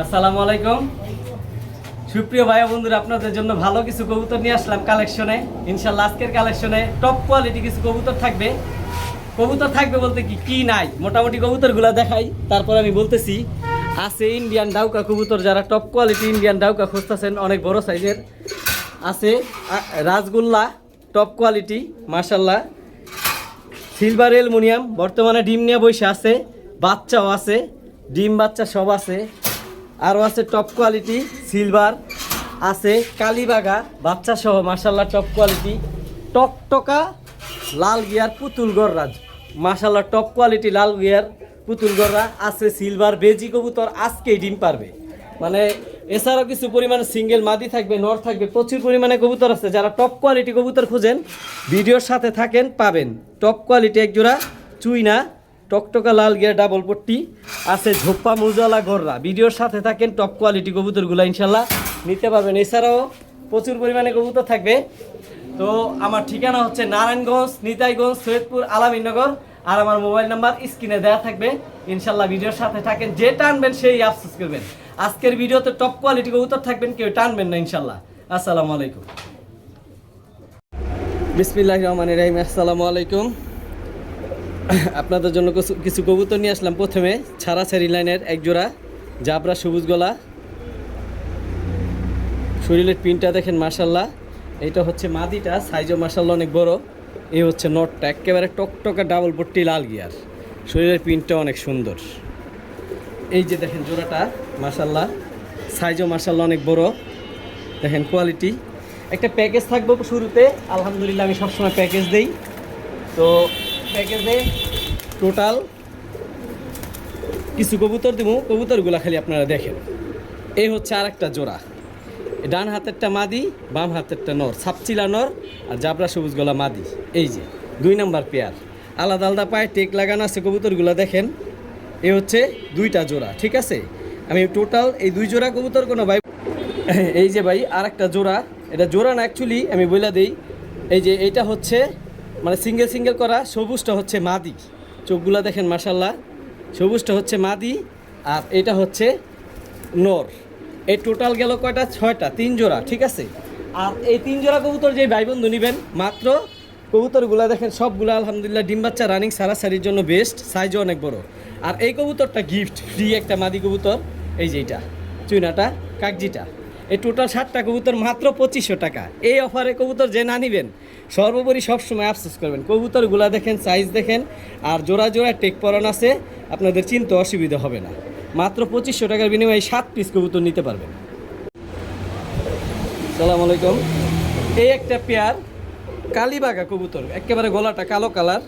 আসসালামু আলাইকুম সুপ্রিয় ভাই বন্ধুরা, আপনাদের জন্য ভালো কিছু কবুতর নিয়ে আসলাম কালেকশনে। ইনশাআল্লাহ আজকের কালেকশনে টপ কোয়ালিটি কিছু কবুতর থাকবে। কবুতর থাকবে বলতে কি নাই, মোটামুটি কবুতরগুলো দেখাই, তারপর আমি বলতেছি। আছে ইন্ডিয়ান ডাউকা কবুতর, যারা টপ কোয়ালিটি ইন্ডিয়ান ডাউকা খুঁজতেছেন, অনেক বড় সাইজের আছে। রাজগোল্লা টপ কোয়ালিটি মাশাআল্লাহ, সিলভার অ্যালুমিনিয়াম, বর্তমানে ডিম নিয়ে বসে আছে, বাচ্চাও আছে, ডিম বাচ্চা সব আছে। আরও আছে টপ কোয়ালিটি সিলভার আছে, কালীবাগা বাচ্চা সহ মাশাআল্লাহ টপ কোয়ালিটি। টকটকা লাল গিয়ার পুতুল গররাজ মাশাআল্লাহ টপ কোয়ালিটি লাল গিয়ার পুতুল গররা আছে। সিলভার বেজি কবুতর আজকেই ডিম পারবে, মানে এছাড়াও কিছু পরিমাণে সিঙ্গেল মাদি থাকবে, নর থাকবে, প্রচুর পরিমাণে কবুতর আছে। যারা টপ কোয়ালিটি কবুতর খুঁজেন ভিডিওর সাথে থাকেন, পাবেন টপ কোয়ালিটি একজোড়া চুইনা টকটকা লাল গিয়ার ডাবল পট্টি আছে। ঝোপ্পা মুজালা গররা, ভিডিওর সাথে থাকেন, টপ কোয়ালিটি কবুতরগুলো ইনশাল্লাহ নিতে পারবেন। এছাড়াও প্রচুর পরিমাণে কবুতর থাকবে। তো আমার ঠিকানা হচ্ছে নারায়ণগঞ্জ, নিতাইগঞ্জ, সৈয়দপুর, আলামিনগর। আর আমার মোবাইল নাম্বার স্ক্রিনে দেওয়া থাকবে। ইনশাল্লাহ ভিডিওর সাথে থাকেন, যে টানবেন সেই আফসোস করবেন। আজকের ভিডিওতে টপ কোয়ালিটি কবুতর থাকবেন, কেউ টানবেন না ইনশাল্লাহ। আসসালামু আলাইকুম। বিসমিল্লাহির রহমানির রহিম। আসসালামু আলাইকুম। আপনাদের জন্য কিছু কবুতর নিয়ে আসলাম। প্রথমে ছাড়াছাড়ি লাইনের একজোড়া জাবরা সবুজ গলা, শরীরের পিনটা দেখেন মাশাল্লাহ। এইটা হচ্ছে মাদিটা, সাইজও মাশাল্লাহ অনেক বড়। এই হচ্ছে নটটা, একেবারে টকটকা ডাবল পট্টি লাল গিয়ার, শরীরের পিনটা অনেক সুন্দর। এই যে দেখেন জোড়াটা মাশাল্লাহ, সাইজও মাশাল্লাহ অনেক বড়, দেখেন কোয়ালিটি। একটা প্যাকেজ থাকবো শুরুতে, আলহামদুলিল্লাহ আমি সবসময় প্যাকেজ দেই। তো প্যাকেজে টোটাল কিছু কবুতর দেবো, কবুতরগুলো খালি আপনারা দেখেন। এই হচ্ছে আর একটা জোড়া, ডান হাতেরটা মাদি, বাম হাতেরটা নর, সাপচিলা নর, আর জাবরা সবুজ গলা মাদি। এই যে 2 নাম্বার পেয়ার, আলাদা আলাদা পায়ে টেক লাগানো আছে কবুতরগুলো দেখেন। এ হচ্ছে 2টা জোড়া, ঠিক আছে। আমি টোটাল এই 2 জোড়া কবুতর কোনো ভাই, এই যে ভাই আর একটা জোড়া, এটা জোড়া না অ্যাকচুয়ালি, আমি বলে দিই। এই যে এইটা হচ্ছে মানে সিঙ্গেল সিঙ্গেল করা, সবুজটা হচ্ছে মাদি, চোখগুলো দেখেন মাশাল্লাহ। সবুজটা হচ্ছে মাদি আর এটা হচ্ছে নর। এই টোটাল গেল কয়টা? 6টা, 3 জোড়া, ঠিক আছে। আর এই 3 জোড়া কবুতর যে ভাই বন্ধু নেবেন, মাত্র কবুতরগুলো দেখেন সবগুলো আলহামদুলিল্লাহ ডিম বাচ্চা রানিং, সারাসারির জন্য বেস্ট, সাইজও অনেক বড়। আর এই কবুতরটা গিফট ফ্রি, একটা মাদি কবুতর। এই যে এইটা চুইনাটা কাকজিটা, এই টোটাল 7টা কবুতর মাত্র 2500 টাকা। এই অফারে কবুতর যে না নিবেন সর্বোপরি সবসময় আফসোস করবেন। কবুতরগুলা দেখেন, সাইজ দেখেন, আর জোড়া জোড়া টেক পরান আছে, আপনাদের চিন্তা অসুবিধা হবে না। মাত্র 2500 টাকার বিনিময়ে 7 পিস কবুতর নিতে পারবেন। আসসালামু আলাইকুম। এই একটা পেয়ার কালীবাগা কবুতর, একেবারে গলাটা কালো কালার,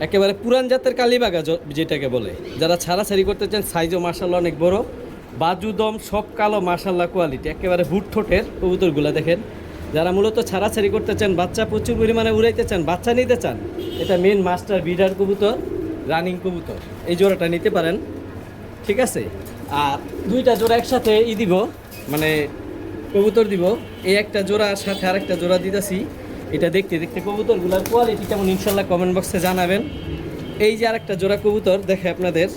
একেবারে পুরান জাতের কালীবাগা যেটাকে বলে। যারা ছাড়াছাড়ি করতে চান, সাইজও মাশাল্লাহ অনেক বড়, বাজু দম সব কালো মাশাল্লাহ কোয়ালিটি, একেবারে বুট ঠোঁটের কবুতরগুলো দেখেন। যারা মূলত ছাড়াছাড়ি করতে চান, বাচ্চা প্রচুর পরিমাণে উড়াইতে চান, বাচ্চা নিতে চান, এটা মেন মাস্টার বিডার কবুতর, রানিং কবুতর, এই জোড়াটা নিতে পারেন, ঠিক আছে। আর 2টা জোড়া একসাথে দিব, মানে কবুতর দিব। এই একটা জোড়ার সাথে আরেকটা জোড়া দিতেছি। এটা দেখতে দেখতে কবুতরগুলোর কোয়ালিটি কেমন ইনশাল্লাহ কমেন্ট বক্সে জানাবেন। এই যে আরেকটা জোড়া কবুতর দেখে আপনাদের,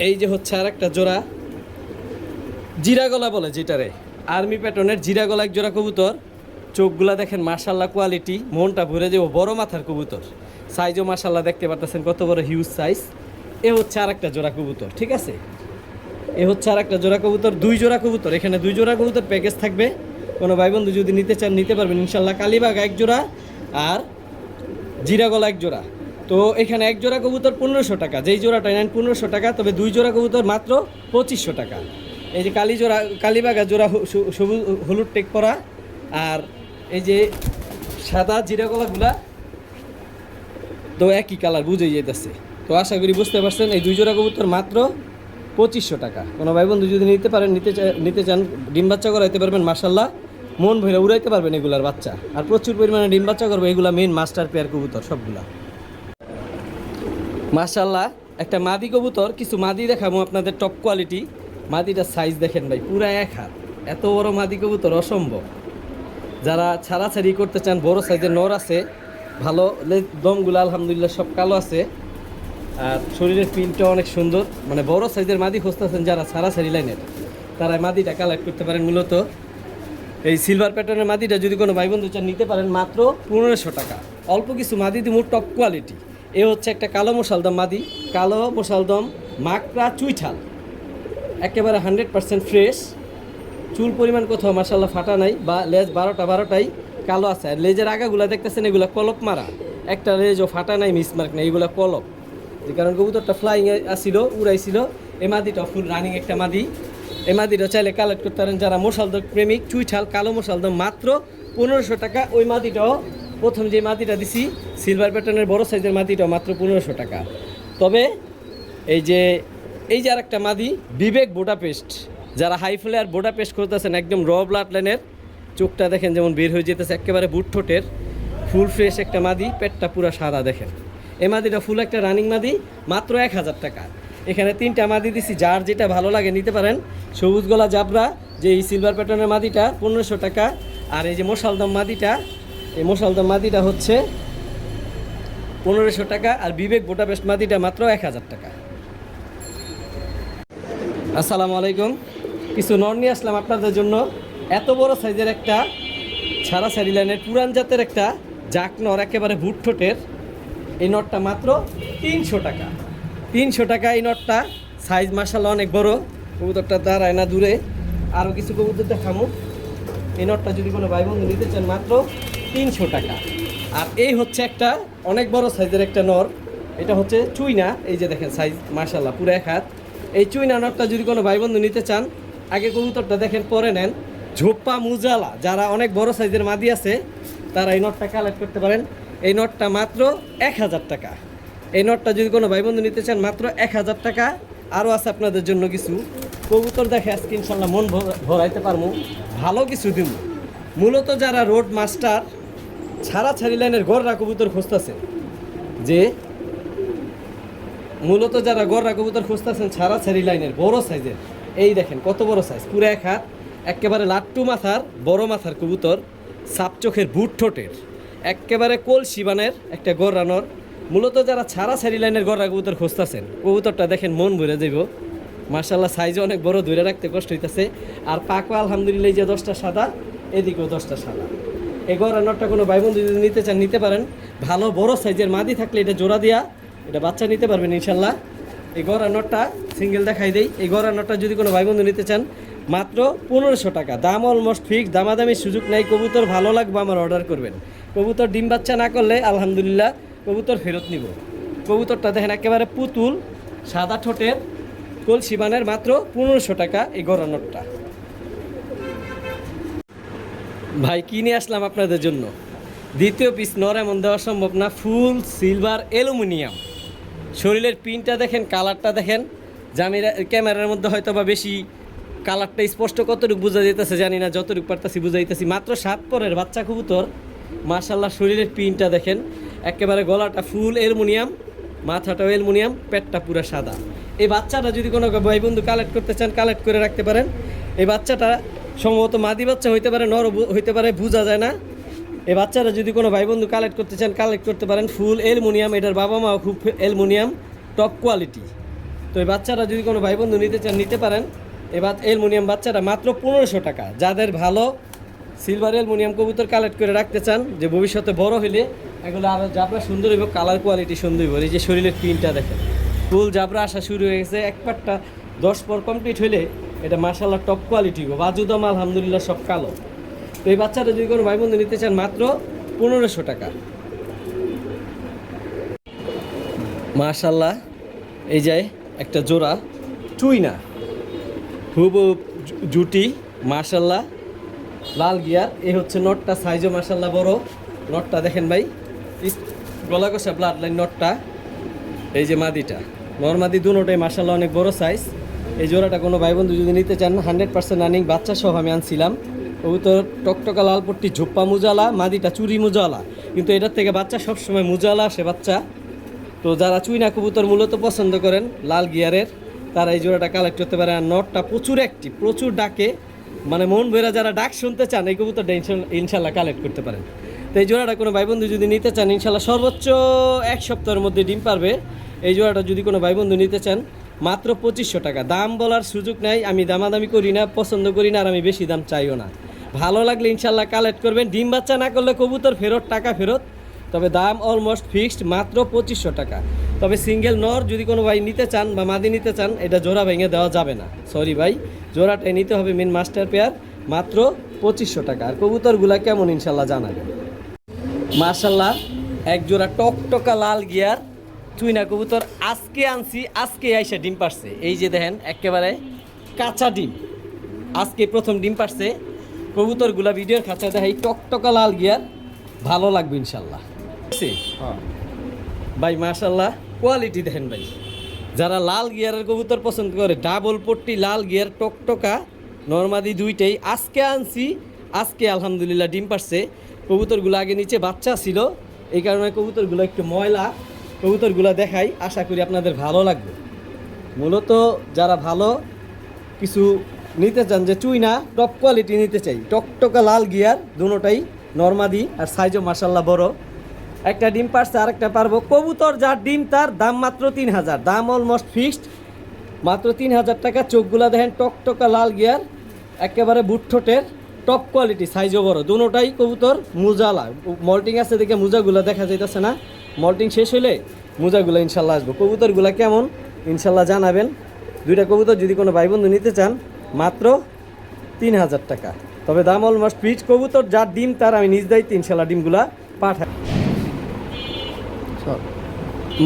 এই যে হচ্ছে আরেকটা জোড়া জিরা গলা বলে যেটারে, আর্মি প্যাটার্নের জিরা গলা এক জোড়া কবুতর। চোখগুলা দেখেন মাশাল্লাহ কোয়ালিটি, মনটা ভরে যাবো, বড় মাথার কবুতর, সাইজও মাশাল্লাহ দেখতে পারতেছেন কত বড় হিউজ সাইজ। এ হচ্ছে আরেকটা জোড়া কবুতর, ঠিক আছে। এ হচ্ছে আরেকটা জোড়া কবুতর, 2 জোড়া কবুতর। এখানে 2 জোড়া কবুতর প্যাকেজ থাকবে, কোনো ভাই বন্ধু যদি নিতে চান নিতে পারবেন ইনশাল্লাহ। কালীবাগ এক জোড়া আর জিরা গলা এক জোড়া। তো এখানে এক জোড়া কবুতর 1500 টাকা, যেই জোড়াটা নেন 1500 টাকা, তবে 2 জোড়া কবুতর মাত্র 2500 টাকা। এই যে কালীবাগা জোড়া সবুজ হলুদ টেক করা, আর এই যে সাদা জিরা গলাগুলা তো একই কালার, বুঝেই যেতেছে। তো আশা করি বুঝতে পারছেন। এই 2 জোড়া কবুতর মাত্র 2500 টাকা। কোনো ভাই বন্ধু যদি নিতে পারেন, নিতে চান, ডিম বাচ্চা করাইতে পারবেন মাশাল্লাহ, মন ভরে উড়াইতে পারবেন এগুলার বাচ্চা, আর প্রচুর পরিমাণে ডিম বাচ্চা করবে। এগুলা মেন মাস্টার পেয়ার কবুতর সবগুলা মাশাল্লাহ। একটা মাদি কবুতর, কিছু মাদি দেখাবো আপনাদের টপ কোয়ালিটি। মাদিটার সাইজ দেখেন ভাই, পুরা 1 হাত, এত বড় মাদি কবুতর অসম্ভব। যারা ছাড়াছাড়ি করতে চান, বড় সাইজের নর আছে, ভালো দমগুলো আলহামদুলিল্লাহ সব কালো আছে। আর শরীরের প্রিন্টটা অনেক সুন্দর, মানে বড় সাইজের মাদি খুঁজতেছেন যারা সারাসারি লাইনের, তারা মাদিটা কালেক্ট করতে পারেন। মূলত এই সিলভার প্যাটার্নের মাদিটা যদি কোনো ভাই বন্ধু চান নিতে পারেন মাত্র 1500 টাকা। অল্প কিছু মাদি দিব টপ কোয়ালিটি। এ হচ্ছে একটা কালো মশালদম মাদি, কালো মশালদম মাকড়া চুইঠাল, একেবারে 100% ফ্রেশ। চুল পরিমাণ কোথাও মাশাল্লাহ ফাটা নাই, বা লেজ 12টাই কালো আছে। আর লেজের আগাগুলো দেখতেছেন এগুলো কলপ মারা, একটা লেজও ফাটা নাই, মিসমার্ক নাই, এগুলো কলপ। যে কারণ কবুতরটা ফ্লাইং আসছিল, উড়াইছিল। এই মাদিটা ফুল রানিং একটা মাদি। এই মাদিটা চাইলে কালেক্ট করতে পারেন যারা মশালদম প্রেমিক। চুইঠাল কালো মশালদম মাত্র 1500 টাকা। ওই মাদিটাও প্রথম যে মাদিটা দিছি সিলভার প্যাটার্নের বড় সাইজের মাদিটাও মাত্র 1500 টাকা। তবে এই যে আর একটা মাদি বিবেক বোডাপেস্ট, যারা হাই ফ্লেয়ার বোডাপেস্ট করতেছেন একদম র ব্লাড লাইনের, চোখটা দেখেন যেমন বের হয়ে যেতেছে, একেবারে বুট ঠোঁটের ফুল ফ্রেশ একটা মাদি, পেটটা পুরো সাদা দেখেন। এই মাদিটা ফুল একটা রানিং মাদি, মাত্র 1000 টাকা। এখানে 3টা মাদি দিছি, যার যেটা ভালো লাগে নিতে পারেন। সবুজ গলা জাবরা যে এই সিলভার প্যাটার্নের মাদিটা 1500 টাকা। আর এই যে মশালদম মাদিটা, এই মশালদম মাদিটা হচ্ছে 1500 টাকা। আর বিবেক বোটাপেস্ট মাদিটা মাত্র 1000 টাকা। আসসালামু আলাইকুম। কিছু নর নিয়ে আসলাম আপনাদের জন্য। এত বড় সাইজের একটা সারাসারি লাইনের পুরান জাতের একটা জাক নর, একেবারে বুট ঠোঁটের। এই নটটা মাত্র 300 টাকা। 300 টাকা এই নটটা। সাইজ মাশাআল্লাহ অনেক বড়। কবুতরটা দাঁড়ায় না দূরে। আরও কিছু কবুতর দেখামু। এই নটটা যদি কোনো ভাই বন্ধু নিতে চান মাত্র 300 টাকা। আর এই হচ্ছে একটা অনেক বড় সাইজের একটা নর, এটা হচ্ছে চুইনা। এই যে দেখেন সাইজ মাশাআল্লাহ পুরো 1 হাত। এই চুইনা নটটা যদি কোনো ভাই বন্ধু নিতে চান, আগে কবুতরটা দেখেন পরে নেন। ঝোপ্পা মুজালা, যারা অনেক বড় সাইজের মাদি আছে তারা এই নটটা কালেক্ট করতে পারেন। এই নটটা মাত্র 1000 টাকা। এই নটটা যদি কোনো ভাই বন্ধু নিতে চান মাত্র 1000 টাকা। আরও আছে আপনাদের জন্য কিছু কবুতর দেখে আজকে ইনশাল্লাহ মন ভরাইতে পারবো, ভালো কিছু দিব। মূলত যারা রোড মাস্টার ছাড়াছাড়ি লাইনের গড়রা কবুতর খুঁজতেছেন, যে মূলত যারা গড়রা কবুতর খুঁজতেছেন ছাড়াছাড়ি লাইনের বড় সাইজের, এই দেখেন কত বড় সাইজ, পুরো 1 হাত, একেবারে লাট্টু মাথার বড় মাথার কবুতর, সাপ চোখের বুট ঠোঁটের, একেবারে কলসি বানের একটা গড়রা নর। মূলত যারা ছাড়াছাড়ি লাইনের গড়রা কবুতর খুঁজতেছেন, কবুতরটা দেখেন মন ভরে যাইব। মার্শাল্লাহ সাইজও অনেক বড়, ধরে রাখতে কষ্ট হইতেছে। আর পাকও আলহামদুলিল্লাহ এই যে 10টা সাদা, এদিকেও 10টা সাদা। এই গড়া নটটা কোনো ভাই বন্ধু যদি নিতে চান নিতে পারেন। ভালো বড় সাইজের মাদি থাকলে এটা জোড়া দিয়া এটা বাচ্চা নিতে পারবেন ইনশাল্লাহ। এই গড়া নটটা সিঙ্গেল দেখাই দেই। এই গড়া নটটা যদি কোনো ভাই বন্ধু নিতে চান মাত্র 1500 টাকা। দাম অলমোস্ট ফিক্স, দামাদামির সুযোগ নাই। কবুতর ভালো লাগবে আমার অর্ডার করবেন। কবুতর ডিম বাচ্চা না করলে আলহামদুলিল্লাহ কবুতর ফেরত নিব। কবুতরটা দেখেন একেবারে পুতুল, সাদা ঠোঁটের, কলসি বানের, মাত্র 1500 টাকা এই গড়া নটটা। ভাই কিনে আসলাম আপনাদের জন্য দ্বিতীয় পিস নর, এমন দেওয়া সম্ভব না। ফুল সিলভার অ্যালুমিনিয়াম, শরীরের পিনটা দেখেন, কালারটা দেখেন। ক্যামেরার মধ্যে হয়তো বা বেশি কালারটা স্পষ্ট কতটুকু বোঝা যেতেছে জানি না, যতটুকু পারতেছি বুঝাইতেছি। মাত্র 7 পরের বাচ্চা কবুতর, মার্শাল্লাহ শরীরের পিনটা দেখেন, একেবারে গলাটা ফুল অ্যালুমিনিয়াম, মাথাটাও অ্যালুমিনিয়াম, পেটটা পুরো সাদা। এই বাচ্চাটা যদি কোনো ভাই বন্ধু কালেক্ট করতে চান কালেক্ট করে রাখতে পারেন। এই বাচ্চাটা সম্ভবত মাদি বাচ্চা হইতে পারে, নর হইতে পারে, বোঝা যায় না। এই বাচ্চারা যদি কোনো ভাই বন্ধু কালেক্ট করতে চান কালেক্ট করতে পারেন। ফুল অ্যালুমিনিয়াম, এটার বাবা মাও খুব অ্যালুমিনিয়াম, টপ কোয়ালিটি। তো এই বাচ্চারা যদি কোনো ভাই বন্ধু নিতে চান নিতে পারেন। এবার অ্যালুমিনিয়াম বাচ্চাটা মাত্র 1500 টাকা। যাদের ভালো সিলভার অ্যালুমিনিয়াম কবুতর কালেক্ট করে রাখতে চান, যে ভবিষ্যতে বড় হইলে এগুলো আরও জাবরা সুন্দর হইব, কালার কোয়ালিটি সুন্দর হইব। এই যে শরীরের প্রিন্টটা দেখেন, ফুল জাবরা আসা শুরু হয়ে গেছে। এক পাটটা 10 পর কমপ্লিট হইলে এটা মাশাআল্লাহ টপ কোয়ালিটি হইব। বাজুদম আলহামদুলিল্লাহ সব কালো। তো এই বাচ্চাটা যদি কোনো ভাই বন্ধু নিতে চান মাত্র 1500 টাকা। মাশাআল্লাহ এই যায় একটা জোড়া চুইনা, হুব জুটি, মাশাআল্লাহ লাল গিয়ার। এই হচ্ছে নটটা, সাইজও মাশাআল্লাহ বড়। নটটা দেখেন ভাই, গলা কষা ব্লাড লাইন নটটা। এই যে মাদিটা, নর মাদি দুটোটাই মাশাআল্লাহ অনেক বড় সাইজ। এই জোড়াটা কোনো ভাই বন্ধু যদি নিতে চান 100% রানিং বাচ্চা সহ আমি আনছিলাম। কবুতর টকটকা লাল পট্টি, ঝোপ্পা মুজালা, মাদিটা চুরি মুজালা, কিন্তু এটার থেকে বাচ্চা সবসময় মুজালা আসে বাচ্চা। তো যারা চুইনা কবুতর মূলত পছন্দ করেন লাল গিয়ারের, তারা এই জোড়াটা কালেক্ট করতে পারে। আর নটটা প্রচুর অ্যাক্টিভ, প্রচুর ডাকে, মানে মন ভেরা যারা ডাক শুনতে চান এই কবুতরটা ইনশাল্লাহ কালেক্ট করতে পারেন। তো এই জোড়াটা কোনো ভাই বন্ধু যদি নিতে চান ইনশাল্লাহ সর্বোচ্চ 1 সপ্তাহের মধ্যে ডিম পারবে। এই জোড়াটা যদি কোনো ভাই বন্ধু নিতে চান মাত্র 2500 টাকা। দাম বলার সুযোগ নাই, আমি দামাদামি করি না, পছন্দ করি না, আর আমি বেশি দাম চাইও না। ভালো লাগলে ইনশাল্লাহ কালেক্ট করবেন। ডিম বাচ্চা না করলে কবুতর ফেরত, টাকা ফেরত। তবে দাম অলমোস্ট ফিক্সড মাত্র 2500 টাকা। তবে সিঙ্গেল নর যদি কোনো ভাই নিতে চান বা মাদি নিতে চান, এটা জোড়া ভেঙে দেওয়া যাবে না, সরি ভাই, জোড়াটাই নিতে হবে মেন মাস্টার পেয়ার, মাত্র 2500 টাকা। আর কবুতরগুলা কেমন ইনশাল্লাহ জানাবেন। মাশাল্লাহ এক জোড়া টকটকা লাল গিয়ার চুইনা কবুতর আজকে আনছি, আজকে আইসা ডিম পারছে। এই যে দেখেন একেবারে কাঁচা ডিম, আজকে প্রথম ডিম পারছে। কবুতরগুলা ভিডিওর খাঁচা দেখাই, টকটকা লাল গিয়ার, ভালো লাগবে ইনশাল্লাহ। ভাই মাশাল্লাহ কোয়ালিটি দেখেন ভাই, যারা লাল গিয়ারের কবুতর পছন্দ করে, ডাবল পট্টি লাল গিয়ার টকটকা নরমাদি দুইটাই আজকে আনছি, আজকে আলহামদুলিল্লাহ ডিম পারছে। কবুতরগুলো আগে নিচে বাচ্চা ছিল, এই কারণে কবুতরগুলো একটু ময়লা। কবুতরগুলো দেখাই, আশা করি আপনাদের ভালো লাগবে। মূলত যারা ভালো কিছু নিতে চান, যে চুইনা টপ কোয়ালিটি নিতে চাই, টকটকা লাল গিয়ার দুটোটাই নরমাদি, আর সাইজও মাশাল্লাহ বড়। একটা ডিম পারছে, আর একটা পারবো। কবুতর যার ডিম তার দাম মাত্র 3000, দাম অলমোস্ট ফিক্সড মাত্র 3000 টাকা। চোখগুলা দেখেন টকটকা লাল গিয়ার, একেবারে বুটঠোঁটের টপ কোয়ালিটি, সাইজও বড় দুটোটাই। কবুতর মুজালা মল্টিং আছে দেখে মুজাগুলো দেখা যাইতেছে না, মল্টিং শেষ হলে মুজাগুলো ইনশাল্লাহ আসবো। কবুতরগুলো কেমন ইনশাল্লাহ জানাবেন। দুইটা কবুতর যদি কোনো ভাই বন্ধু নিতে চান মাত্র 3000 টাকা, তবে দাম অলমোস্ট ফিক্সড। কবুতর যার ডিম তার আমি নিজ দায়িত্বে ইনশাল্লাহ ডিমগুলা পাঠাই।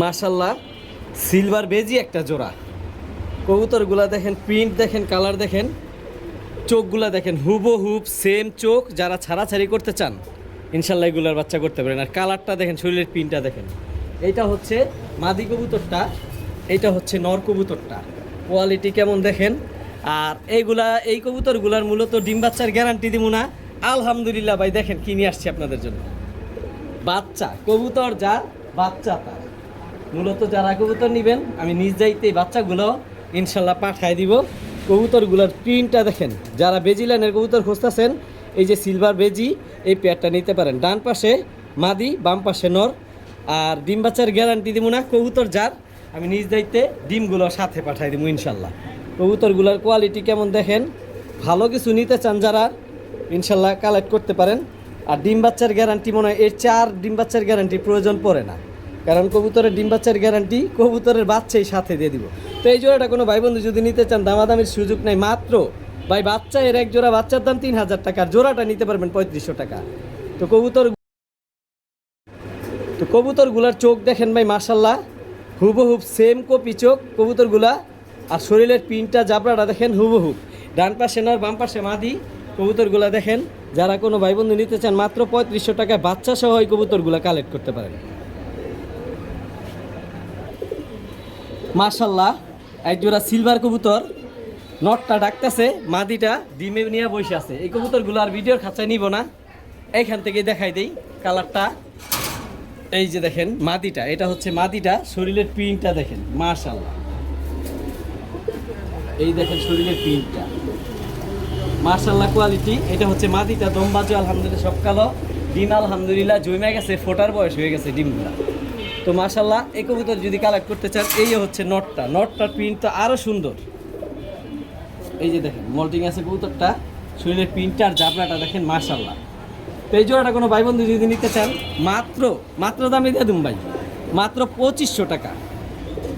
মাশাল্লাহ সিলভার বেজি একটা জোড়া কবুতরগুলা দেখেন, প্রিন্ট দেখেন, কালার দেখেন, চোখগুলা দেখেন হুবহুব সেম চোখ। যারা ছাড়াছাড়ি করতে চান ইনশাল্লাহ এগুলার বাচ্চা করতে পারেন। আর কালারটা দেখেন, শরীরের প্রিন্টটা দেখেন। এইটা হচ্ছে মাদি কবুতরটা, এইটা হচ্ছে নর কবুতরটা, কোয়ালিটি কেমন দেখেন। আর এই কবুতরগুলার মূলত ডিম বাচ্চার গ্যারান্টি দিব না, আলহামদুলিল্লাহ ভাই দেখেন কি নিয়ে আসছি আপনাদের জন্য। বাচ্চা কবুতর যার বাচ্চা তার, মূলত যারা কবুতর নেবেন আমি নিজ দায়িত্বে এই বাচ্চাগুলো ইনশাল্লাহ পাঠাই দিব। কবুতরগুলোর প্রিন্টটা দেখেন, যারা বেজি লাইনের কবুতর খুঁজতেছেন, এই যে সিলভার বেজি, এই পেয়ারটা নিতে পারেন। ডান পাশে মাদি, বাম পাশে নর। আর ডিম বাচ্চার গ্যারান্টি দিব না, কবুতর যার আমি নিজ দায়িত্বে ডিমগুলো সাথে পাঠাই দিব ইনশাল্লাহ। কবুতরগুলোর কোয়ালিটি কেমন দেখেন, ভালো কিছু নিতে চান যারা ইনশাল্লাহ কালেক্ট করতে পারেন। আর ডিম বাচ্চার গ্যারান্টি মনে হয় এর 4 ডিম বাচ্চার গ্যারান্টি প্রয়োজন পড়ে না, কারণ কবুতরের ডিম বাচ্চার গ্যারান্টি কবুতরের বাচ্চাই সাথে দিয়ে দিব। তো এই জোড়াটা কোনো ভাই বন্ধু যদি নিতে চান দামাদামির সুযোগ নাই, মাত্র ভাই বাচ্চা এর এক জোড়া বাচ্চার দাম 3000 টাকা, জোড়াটা নিতে পারবেন 3500 টাকা। তো কবুতরগুলার চোখ দেখেন ভাই মাশাল্লাহ হুবহুব সেম কপি চোখ কবুতরগুলা। আর শরীরের পিনটা জাবরাটা দেখেন হুবহুব। ডান পাশে নর, বাম পাশে মাদি। কবুতরগুলা দেখেন, যারা কোনো ভাই বন্ধু নিতে চান মাত্র 3500 টাকায় বাচ্চা সহ এই কবুতরগুলা কালেক্ট করতে পারেন। মাশাল্লাহ একজোড়া সিলভার কবুতর, নটটা ডাকতেছে, মাদিটা ডিমে নিয়ে বসে আছে। এই কবুতরগুলো আর ভিডিওর খাঁচায় নিব না, এইখান থেকে দেখাই দেই কালারটা। এই যে দেখেন মাদিটা, এটা হচ্ছে মাদিটা, শরীরের প্রিন্টটা দেখেন মাশাল্লাহ। এই দেখেন শরীরের প্রিন্টটা মাশাল্লাহ কোয়ালিটি। এটা হচ্ছে মাদিটা, দমবাজু আলহামদুলিল্লাহ সব কালো, ডিম আলহামদুলিল্লাহ জমে গেছে, ফোটার বয়স হয়ে গেছে ডিমগুলা। তো মাশাল্লাহ এই কবুতর যদি কালেক্ট করতে চান, এই হচ্ছে নটটার প্রিন্টটা আরও সুন্দর। এই যে দেখেন মল্টিং আছে কবুতরটা, শরীরের প্রিন্টটা আর জাবলাটা দেখেন মাশাল্লাহ। তো এই জোড়াটা কোনো ভাই বন্ধু যদি নিতে চান মাত্র দামে দিয়ে দিন ভাই, মাত্র 2500 টাকা।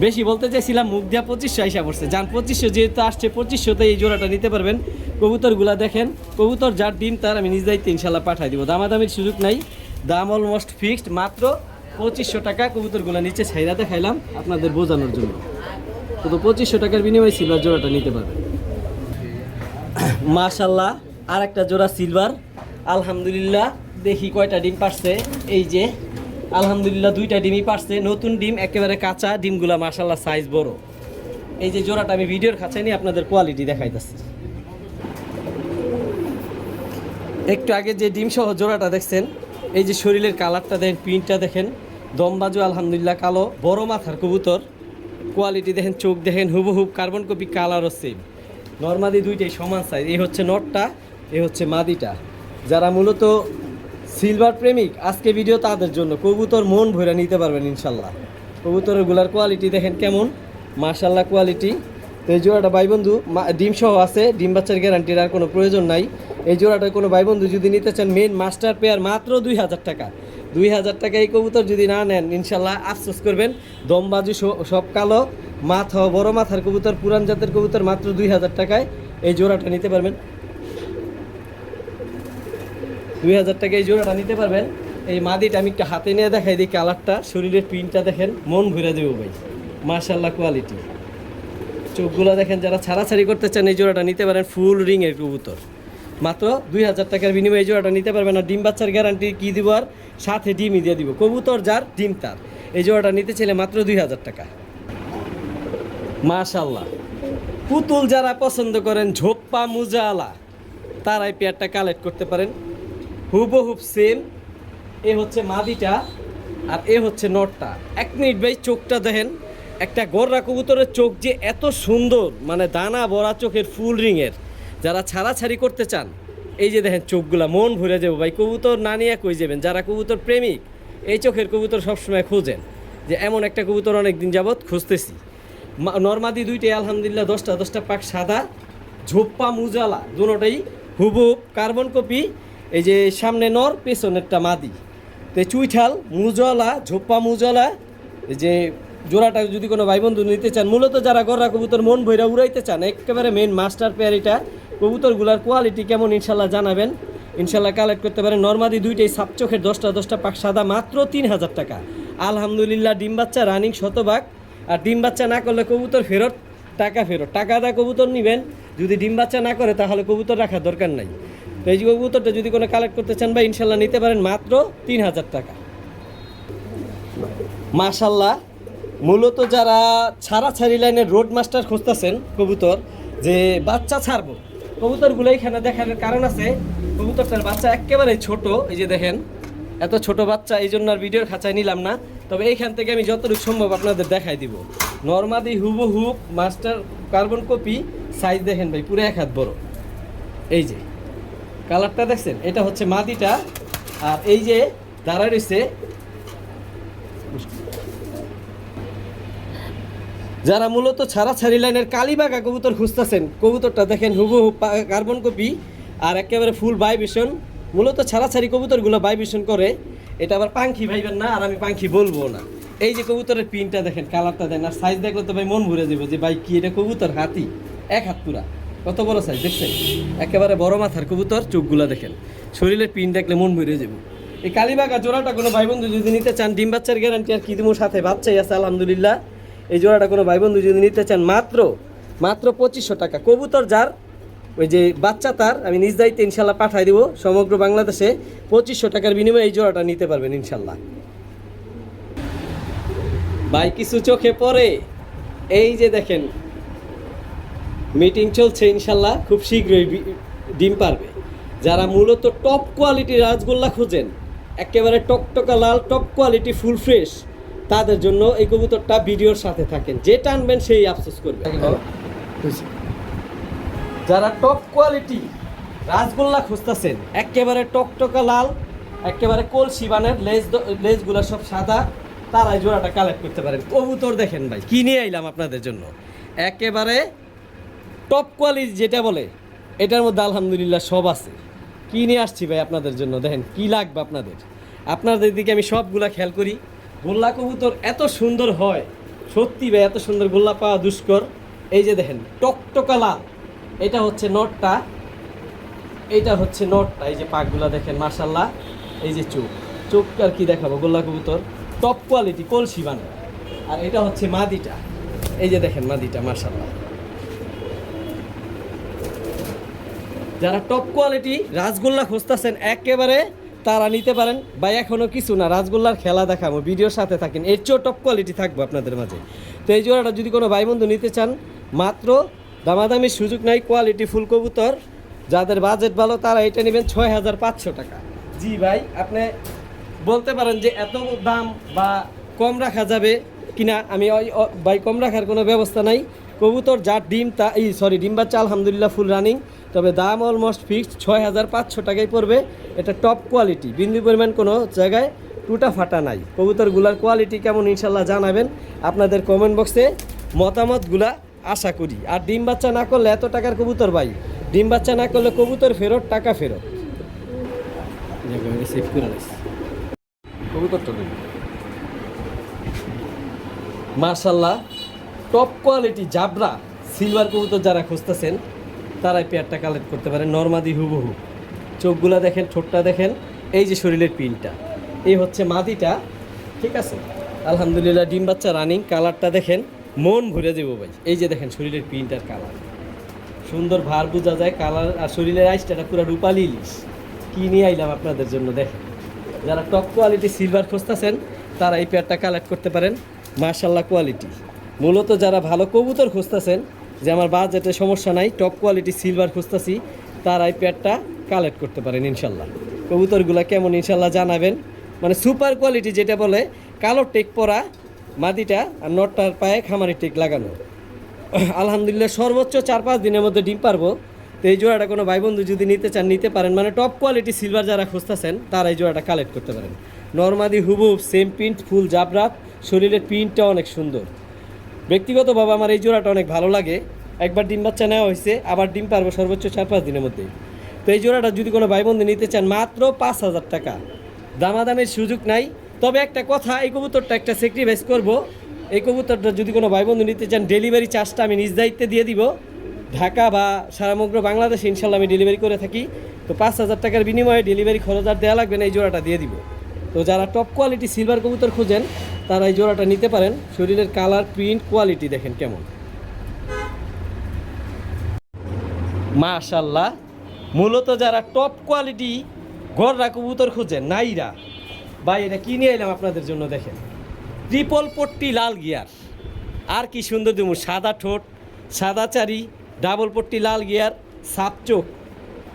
বেশি বলতে চাইছিলাম, মুখ দিয়া 2500 আইসা পড়ছে, যান 2500 যেহেতু আসছে 2500তে এই জোড়াটা নিতে পারবেন। কবুতরগুলা দেখেন, কবুতর যার ডিম তার আমি নিজ দায়িত্বে ইনশাল্লাহ পাঠাই দিব, দামাদামির সুযোগ নাই, দাম অলমোস্ট ফিক্সড মাত্র 2500 টাকা। কবুতরগুলো নিচে ছাইরা দেখাইলাম আপনাদের বোঝানোর জন্য। তো 2500 টাকার বিনিময়ে সিলভার জোড়াটা নিতে পারবেন মাশাল্লাহ। আর একটা জোড়া সিলভার আলহামদুলিল্লাহ, দেখি কয়টা ডিম পারছে। এই যে আলহামদুলিল্লাহ 2টা ডিমই পারছে, নতুন ডিম, একেবারে কাঁচা ডিমগুলা মাশাল্লাহ সাইজ বড়। এই যে জোড়াটা আমি ভিডিওর খাঁচায় নিয়ে আপনাদের কোয়ালিটি দেখাইতেছি। একটু আগে যে ডিম সহ জোড়াটা দেখছেন, এই যে শরীরের কালারটা দেখেন, প্রিন্টটা দেখেন, দমবাজু আলহামদুলিল্লাহ কালো, বড় মাথার কবুতর, কোয়ালিটি দেখেন, চোখ দেখেন হুবহুব কার্বন কপি, কালারও সেম। নরমাদি দুইটাই সমান সাইজ। এই হচ্ছে নটটা, এই হচ্ছে মাদিটা। যারা মূলত সিলভার প্রেমিক আজকে ভিডিও তাদের জন্য, কবুতর মন ভরে নিতে পারবেন ইনশাল্লাহ। কবুতরের গুলার কোয়ালিটি দেখেন কেমন, মাশাল্লাহ কোয়ালিটি। তো এই জোড়াটা ভাই বন্ধু ডিম সহ আছে, ডিম বাচ্চার গ্যারান্টির আর কোনো প্রয়োজন নাই। এই জোড়াটা কোনো ভাই বন্ধু যদি নিতে চান মেন মাস্টার পেয়ার মাত্র 2000 টাকা। 2000 টাকা এই কবুতর যদি না নেন ইনশাল্লাহ আফসোস করবেন। দমবাজু সব কালো, মাথা বড় মাথার কবুতর, পুরান জাতের কবুতর, মাত্র 2000 টাকায় এই জোড়াটা নিতে পারবেন। 2000 টাকা এই জোড়াটা নিতে পারবেন। এই মাদিটা আমি একটা হাতে নিয়ে দেখাই দিই, কালারটা, শরীরের প্রিন্টটা দেখেন, মন ভরে দেবো ভাই, মাশাল্লাহ কোয়ালিটি। চোখগুলো দেখেন, যারা ছাড়াছাড়ি করতে চান এই জোড়াটা নিতে পারেন। ফুল রিংয়ের কবুতর, মাত্র 2000 টাকার বিনিময়ে এই জোড়াটা নিতে পারবেন। আর ডিম বাচ্চার গ্যারান্টি কী দিব, আর সাথে ডিমই দিয়ে দিব, কবুতর যার ডিম তার। এই জোড়াটা নিতে চাইলে মাত্র 2000 টাকা। মাশাল্লাহ, পুতুল যারা পছন্দ করেন ঝোপ্পা মুজালা, তারা এই পেয়ারটা কালেক্ট করতে পারেন। হুবহুব সেম। এ হচ্ছে মাদিটা আর এ হচ্ছে নটটা। 1 মিনিট ভাই, চোখটা দেখেন, একটা গররা কবুতরের চোখ যে এত সুন্দর, মানে দানা ভরা চোখের, ফুল রিংয়ের। যারা ছাড়াছাড়ি করতে চান এই যে দেখেন চোখগুলা, মন ভরে যাবো ভাই। কবুতর না নিয়ে কই যাবেন, যারা কবুতর প্রেমিক এই চোখের কবুতর সবসময় খোঁজেন, যে এমন একটা কবুতর অনেক দিন যাবৎ খুঁজতেছি। নর্মাদি দুইটাই আলহামদুলিল্লাহ 10টা পাক সাদা, ঝোপ্পা মুজালা, দুটোটাই হুবহুব কার্বন কপি। এই যে সামনে নর, পেছনেরটা মাদি। তো চুইঠাল মুজলা, ঝোপ্পা মুজলা, এই যে জোড়াটা যদি কোনো ভাই বন্ধু নিতে চান, মূলত যারা গররা কবুতর মন ভৈরা উড়াইতে চান, একেবারে মেন মাস্টার পেয়ার এটা। কবুতরগুলার কোয়ালিটি কেমন ইনশাল্লাহ জানাবেন, ইনশাল্লাহ কালেক্ট করতে পারেন। নর্মাদি দুইটাই সাপ চোখের, 10টা পাক সাদা, মাত্র 3000 টাকা। আলহামদুলিল্লাহ ডিম বাচ্চা রানিং 100%। আর ডিম বাচ্চা না করলে কবুতর ফেরত, টাকা ফেরত। টাকা দা কবুতর নেবেন, যদি ডিম বাচ্চা না করে তাহলে কবুতর রাখার দরকার নাই। তো এই যে কবুতরটা যদি কোনো কালেক্ট করতে চান বা ইনশাল্লাহ নিতে পারেন মাত্র 3000 টাকা। মাশাল্লাহ, মূলত যারা ছাড়াছাড়ি লাইনের রোড মাস্টার খুঁজতেছেন কবুতর, যে বাচ্চা ছাড়বো, কবুতরগুলো এখানে দেখানোর কারণ আছে। কবুতরটার বাচ্চা একেবারে ছোট, এই যে দেখেন এত ছোট বাচ্চা, এই জন্য আর ভিডিওর খাঁচায় নিলাম না। তবে এইখান থেকে আমি যতটুকু সম্ভব আপনাদের দেখাই দিব। নর্মাদি হুবহুব মাস্টার কার্বন কপি, সাইজ দেখেন ভাই পুরো 1 হাত বড়। এই যে কালারটা দেখছেন, এটা হচ্ছে মাদিটা। আর এই যে দাঁড়ায় রয়েছে, যারা মূলত ছাড়াছাড়ি লাইনের কালীবাগা কবুতর খুঁজতেছেন, কবুতরটা দেখেন হুবহুব কার্বন কপি আর একেবারে ফুল ভাইব্রেশন। মূলত ছাড়াছাড়ি কবুতরগুলো ভাইব্রেশন করে, এটা আবার পাখি ভাইবেন না, আর আমি পাখি বলবো না। এই যে কবুতরের পিনটা দেখেন, কালারটা দেন, আর সাইজ দেখলে তো ভাই মন ভরে যাবো যে ভাই কি এটা কবুতর, হাতি 1 হাত পুরা, কত বড় সাইজ দেখছেন, একেবারে বড় মাথার কবুতর। চোখগুলা দেখেন, শরীরের পিন দেখলে মন ভরে যাবো। এই কালীবাগা জোড়াটা কোনো ভাই বন্ধু যদি নিতে চান, ডিম বাচ্চার গ্যারান্টি আর কি দিব, সাথে বাচ্চাই আছে আলহামদুলিল্লাহ। এই জোড়াটা কোনো ভাই বন্ধু যদি নিতে চান মাত্র 2500 টাকা। কবুতর যার ওই যে বাচ্চা তার, আমি নিজ দায়িত্বে ইনশাল্লাহ পাঠাই দিব সমগ্র বাংলাদেশে। 2500 টাকার বিনিময়ে এই জোড়াটা নিতে পারবেন ইনশাল্লাহ। ভাই কিছু চোখে পড়ে, এই যে দেখেন মিটিং চলছে, ইনশাল্লাহ খুব শীঘ্রই ডিম পারবে। যারা মূলত টপ কোয়ালিটির রাজগোল্লা খোঁজেন, একেবারে টকটকা লাল, টপ কোয়ালিটি, ফুল ফ্রেশ, তাদের জন্য এই কবুতরটা ভিডিওর সাথে থাকেন, যে টানবেন সেই আফসোস করবে। যারা টপ কোয়ালিটি রাজগোল্লা খুঁজতেছেন, একেবারে টকটকা লাল, একেবারে কলসি বানের, লেজগুলো সব সাদা, তারাই জোড়াটা কালেক্ট করতে পারেন। কবুতর দেখেন ভাই কি নিয়ে আইলাম আপনাদের জন্য, একেবারে টপ কোয়ালিটি যেটা বলে, এটার মধ্যে আলহামদুলিল্লাহ সব আছে। কি নিয়ে আসছি ভাই আপনাদের জন্য, দেখেন কি লাগবে আপনাদের দিকে আমি সবগুলা খেয়াল করি। গোল্লা কবুতর এত সুন্দর হয়, সত্যি ভাই এত সুন্দর গোল্লা পাওয়া দুষ্কর। এই যে দেখেন টকটকা লাল, এটা হচ্ছে নটটা, এইটা হচ্ছে নটটা। এই যে পাকগুলা দেখেন মাশাল্লাহ। এই যে চোখ আর কি দেখাবো, গোল্লা কবুতর টপ কোয়ালিটি, কলসি বানা। আর এটা হচ্ছে মাদিটা, এই যে দেখেন মাদিটা মাশাল্লাহ। যারা টপ কোয়ালিটি রাজগোল্লা খুঁজতেছেন একেবারে, তারা নিতে পারেন। ভাই এখনও কিছু না, রাজগোল্লার খেলা দেখাবো, ভিডিওর সাথে থাকেন, এর চেয়েও টপ কোয়ালিটি থাকবো আপনাদের মাঝে। তো এই জোড়াটা যদি কোনো ভাই বন্ধু নিতে চান, মাত্র দামাদামির সুযোগ নাই, কোয়ালিটি ফুল কবুতর। যাদের বাজেট ভালো তারা এটা নেবেন 6500 টাকা। জি ভাই, আপনি বলতে পারেন যে এত দাম বা কম রাখা যাবে কিনা, আমি ভাই কম রাখার কোনো ব্যবস্থা নাই। কবুতর যার ডিম ডিম বাচ্চা আলহামদুলিল্লাহ ফুল রানিং, তবে দাম অলমোস্ট ফিক্সড 6500 টাকাই পড়বে। এটা টপ কোয়ালিটি, বিন্দু পরিমাণ কোনো জায়গায় টুটা ফাটা নাই। কবুতরগুলার কোয়ালিটি কেমন ইনশাল্লাহ জানাবেন, আপনাদের কমেন্ট বক্সে মতামতগুলা আশা করি। আর ডিম বাচ্চা না করলে এত টাকার কবুতর ভাই, ডিম বাচ্চা না করলে কবুতর ফেরত, টাকা ফেরত। সেভ করে কবুতরটা মার্শাল্লাহ টপ কোয়ালিটি জাবরা সিলভার কবুতর যারা খুঁজতেছেন তারাই পেয়ারটা কালেক্ট করতে পারেন। নরমাদি হুবহু, চোখগুলা দেখেন, ঠোঁটটা দেখেন, এই যে শরীরের পিনটা, এই হচ্ছে মাদিটা, ঠিক আছে। আলহামদুলিল্লাহ ডিম বাচ্চা রানিং, কালারটা দেখেন, মন ভরে দেবো ভাই। এই যে দেখেন শরীরের পিনটার কালার সুন্দর, ভার বোঝা যায় কালার। আর শরীরের আইসটা পুরো রূপালি ইলিশ। কী নিয়ে আইলাম আপনাদের জন্য দেখেন। যারা টপ কোয়ালিটি সিলভার খুঁজতেছেন তারা এই পেয়ারটা কালেক্ট করতে পারেন। মার্শাল্লাহ কোয়ালিটি, মূলত যারা ভালো কবুতর খুঁজতেছেন, যে আমার বাজেটে সমস্যা নাই, টপ কোয়ালিটি সিলভার খুঁজতেছি, তারা এই পেয়ারটা কালেক্ট করতে পারেন ইনশাল্লাহ। কবুতরগুলো কেমন ইনশাল্লাহ জানাবেন। মানে সুপার কোয়ালিটি যেটা বলে, কালো টেক পরা মাদিটা আর নটটার পায়ে খামারি টেক লাগানো। আলহামদুলিল্লাহ সর্বোচ্চ 4-5 দিনের মধ্যে ডিম পারবো। তো এই জোড়াটা কোনো ভাই বন্ধু যদি নিতে চান নিতে পারেন। মানে টপ কোয়ালিটি সিলভার যারা খুঁজতেছেন তারা এই জোড়াটা কালেক্ট করতে পারেন। নরমাদি হুবুব, সেম প্রিন্ট, ফুল জাবরাত, শরীরের প্রিন্টটা অনেক সুন্দর। ব্যক্তিগতভাবে আমার এই জোড়াটা অনেক ভালো লাগে। একবার ডিম বাচ্চা নেওয়া হয়েছে, আবার ডিম পারবো সর্বোচ্চ 4-5 দিনের মধ্যে। তো এই জোড়াটা যদি কোনো ভাই বন্ধু নিতে চান মাত্র 5,000 টাকা, দামাদামের সুযোগ নাই। তবে একটা কথা, এই কবুতরটা একটা স্যাক্রিফাইস করব। এই কবুতরটা যদি কোনো ভাই বন্ধু নিতে চান, ডেলিভারি চার্জটা আমি নিজ দায়িত্বে দিয়ে দিব। ঢাকা বা সমগ্র বাংলাদেশে ইনশাল্লাহ আমি ডেলিভারি করে থাকি। তো 5,000 টাকার বিনিময়ে ডেলিভারি খরচ আর দেওয়া লাগবে না, এই জোড়াটা দিয়ে দিব। তো যারা টপ কোয়ালিটি সিলভার কবুতর খুঁজেন তারা এই জোড়াটা নিতে পারেন। শরীরের কালার, প্রিন্ট, কোয়ালিটি দেখেন কেমন, মাশাল্লাহ। মূলত যারা টপ কোয়ালিটি গররা কবুতর খুঁজেন, নাইরা ভাই, এটা কিনে এলাম আপনাদের জন্য। দেখেন ট্রিপল পট্টি লাল গিয়ার, আর কি সুন্দর দেবো, সাদা ঠোঁট, সাদা চারি, ডাবল পট্টি লাল গিয়ার, সাপ চোখ,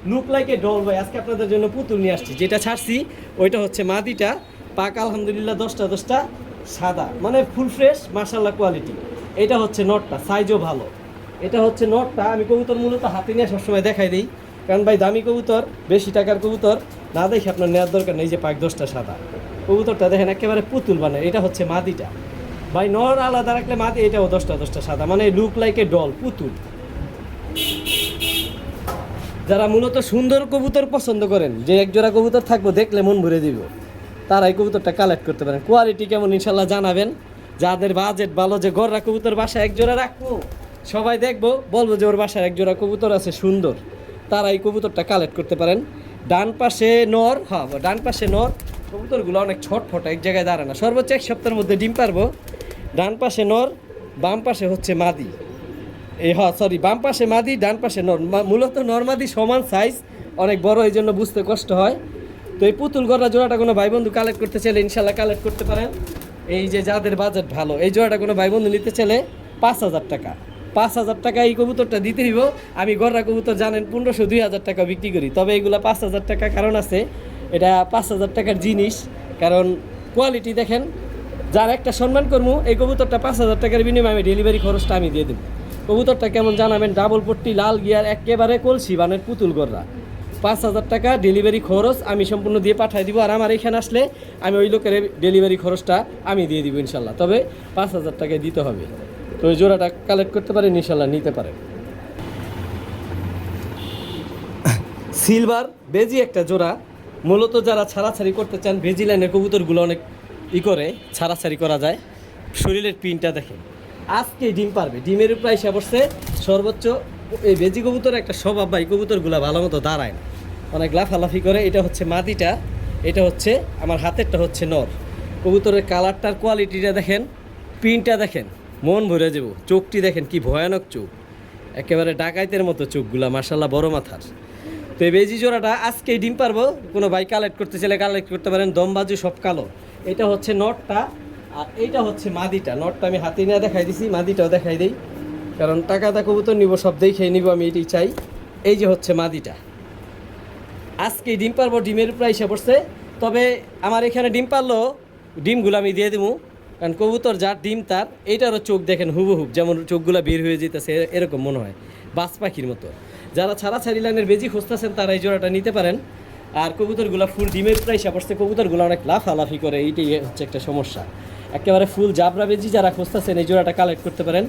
লুক লাইক এ ডল ভাই। আজকে আপনাদের জন্য পুতুল নিয়ে আসছি। যেটা ছাড়ছি ওইটা হচ্ছে মাদিটা, পাক আলহামদুলিল্লাহ 10টা সাদা, মানে ফুল ফ্রেশ মাশাল্লাহ কোয়ালিটি। এটা হচ্ছে নটটা, সাইজও ভালো। এটা হচ্ছে নটটা। আমি কবুতর মূলত হাতে নিয়ে সবসময় দেখাই দিই, কারণ ভাই দামি কবুতর, বেশি টাকার কবুতর না দেখে আপনার নেওয়ার দরকার নেই। যে পাক 10টা সাদা, কবুতরটা দেখেন একেবারে পুতুল বানায়। এটা হচ্ছে মাদিটা ভাই, নর আলাদা রাখলে মাদি, এটাও 10টা সাদা, মানে লুক লাইক এ ডল, পুতুল। যারা মূলত সুন্দর কবুতর পছন্দ করেন, যে একজোড়া কবুতর থাকবো দেখলে মন ভরে দিব, তারা এই কবুতরটা কালেক্ট করতে পারেন। কোয়ালিটি কেমন ইনশাল্লাহ জানাবেন। যাদের বাজেট ভালো, যে গররা কবুতর বাসায় একজোড়া রাখবো, সবাই দেখবো বলবো যে ওর বাসায় একজোড়া কবুতর আছে সুন্দর, তারা এই কবুতরটা কালেক্ট করতে পারেন। ডান পাশে নর, হ্যাঁ ডান পাশে নর। কবুতরগুলো অনেক ছটফট, এক জায়গায় দাঁড়ায় না, সর্বোচ্চ 1 সপ্তাহের মধ্যে ডিম পারবো। ডান পাশে নর, বাম পাশে হচ্ছে মাদি। বাম পাশে মাদি, ডান পাশে নর। মূলত নরমাদি সমান সাইজ, অনেক বড়, এই জন্য বুঝতে কষ্ট হয়। তো এই পুতুল গড়া জোড়াটা কোনো ভাই বন্ধু কালেক্ট করতে চাইলে ইনশাল্লাহ কালেক্ট করতে পারেন। এই যে যাদের বাজেট ভালো, এই জোড়াটা কোনো ভাই বন্ধু নিতে চাইলে 5,000 টাকা। 5,000 টাকা এই কবুতরটা দিতে দিব। আমি গড়া কবুতর জানেন 1500-2000 টাকা বিক্রি করি, তবে এগুলো 5,000 টাকা কারণ আছে। এটা 5,000 টাকার জিনিস, কারণ কোয়ালিটি দেখেন। যার একটা সম্মান করবো, এই কবুতরটা 5,000 টাকার বিনিময়ে আমি ডেলিভারি খরচটা আমি দিয়ে দেবো। কবুতরটা কেমন জানাবেন, ডাবল পট্টি লাল গিয়ার, একেবারে কলসি বানের পুতুল গড়রা। 5,000 টাকা ডেলিভারি খরচ আমি সম্পূর্ণ দিয়ে পাঠিয়ে দিব। আর আমার এখানে আসলে আমি ওই লোকের ডেলিভারি খরচটা আমি দিয়ে দিব ইনশাল্লাহ। তবে 5,000 টাকায় দিতে হবে। তো ওই জোড়াটা কালেক্ট করতে পারেন ইনশাল্লাহ, নিতে পারেন। সিলভার বেজি একটা জোড়া, মূলত যারা ছাড়াছাড়ি করতে চান, বেজি লাইনের কবুতরগুলো অনেক করে ছাড়াছাড়ি করা যায়। শরীরের পিনটা দেখেন, আজকে ডিম পারবে, ডিমের উপর এসে বসছে সর্বোচ্চ। এই বেজি কবুতর একটা স্বভাব ভাই, কবুতরগুলো ভালো মতো দাঁড়ায় না, অনেক লাফালাফি করে। এটা হচ্ছে মাদিটা, এটা হচ্ছে আমার হাতেরটা হচ্ছে নর। কবুতরের কালারটার কোয়ালিটিটা দেখেন, প্রিন্টটা দেখেন, মন ভরে যাব। চোখটি দেখেন কি ভয়ানক চোখ, একেবারে ডাকাইতের মতো চোখগুলা, মার্শাল্লাহ বড় মাথার। তো এই বেজি জোড়াটা আজকেই ডিম পারবো। কোনো ভাই কালেক্ট করতে চাইলে কালেক্ট করতে পারেন। দমবাজু সব কালো। এটা হচ্ছে নটটা, আর এইটা হচ্ছে মাদিটা। নটটা আমি হাতে নিয়ে দেখাই দিছি, মাদিটাও দেখাই দিই, কারণ টাকাটা কবুতর নিব, সব দেখেই নিব, আমি এটাই চাই। এই যে হচ্ছে মাদিটা, আজকে ডিম পারবো, ডিমের উপরে এসে পড়ছে। তবে আমার এখানে ডিম পারলো, ডিমগুলো আমি দিয়ে দেবো, কারণ কবুতর যার ডিম তার। এইটারও চোখ দেখেন হুবহুব, যেমন চোখগুলো বের হয়ে যেতেছে এরকম মনে হয়, বাজ পাখির মতো। যারা ছাড়াছাড়ি লাইনের বেজি খুঁজতেছেন তারা এই জোড়াটা নিতে পারেন। আর কবুতরগুলো ফুল ডিমের প্রাইসে পড়ছে, কবুতরগুলো অনেক লাফালাফি করে, এইটাই হচ্ছে একটা সমস্যা। একেবারে ফুল জাবরা বেজি যারা খুঁজতেছেন এই জোড়াটা কালেক্ট করতে পারেন।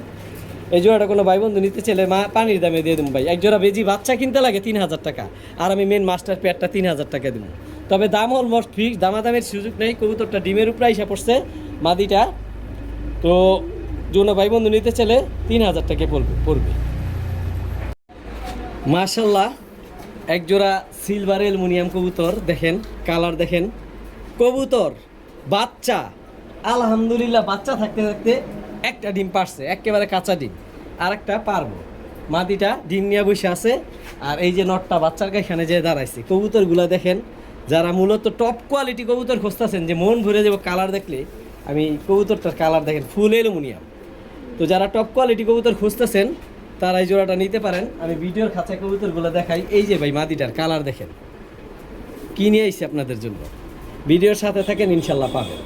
এই জোড়াটা কোনো ভাই বন্ধু নিতে চাইলে পানির দামে দিয়ে দেবো ভাই। এক জোড়া বেজি বাচ্চা কিনতে লাগে 3,000 টাকা, আর আমি মেন মাস্টার পেয়ারটা 3,000 টাকা দেবো। তবে দাম অলমোস্ট ফিক্স, দামাদামের সুযোগ নেই। কবুতরটা ডিমের উপরে এসে পড়ছে মাদিটা, তো জন্য ভাই বন্ধু নিতে চাইলে 3,000 টাকা পড়বে। মাশাল্লাহ, এক জোড়া সিলভার অ্যালুমিনিয়াম কবুতর, দেখেন কালার দেখেন। কবুতর বাচ্চা আলহামদুলিল্লাহ, বাচ্চা থাকতে থাকতে একটা ডিম পারছে, একেবারে কাঁচা ডিম, আর একটা পারবো। মাদিটা ডিম নিয়ে বসে আছে, আর এই যে নটটা বাচ্চার এখানে যে দাঁড়াইছে। কবুতরগুলো দেখেন, যারা মূলত টপ কোয়ালিটি কবুতর খুঁজতেছেন যে মন ভরে যাবো কালার দেখলে, আমি কবুতরটার কালার দেখেন ফুল অ্যালুমিনিয়াম। তো যারা টপ কোয়ালিটি কবুতর খুঁজতেছেন তারা এই জোড়াটা নিতে পারেন। আমি ভিডিওর খাঁচায় কবুতরগুলো দেখাই। এই যে ভাই মাদিটার কালার দেখেন, কি নিয়ে আইছি আপনাদের জন্য, ভিডিওর সাথে থাকেন, ইনশাল্লাহ পাবেন।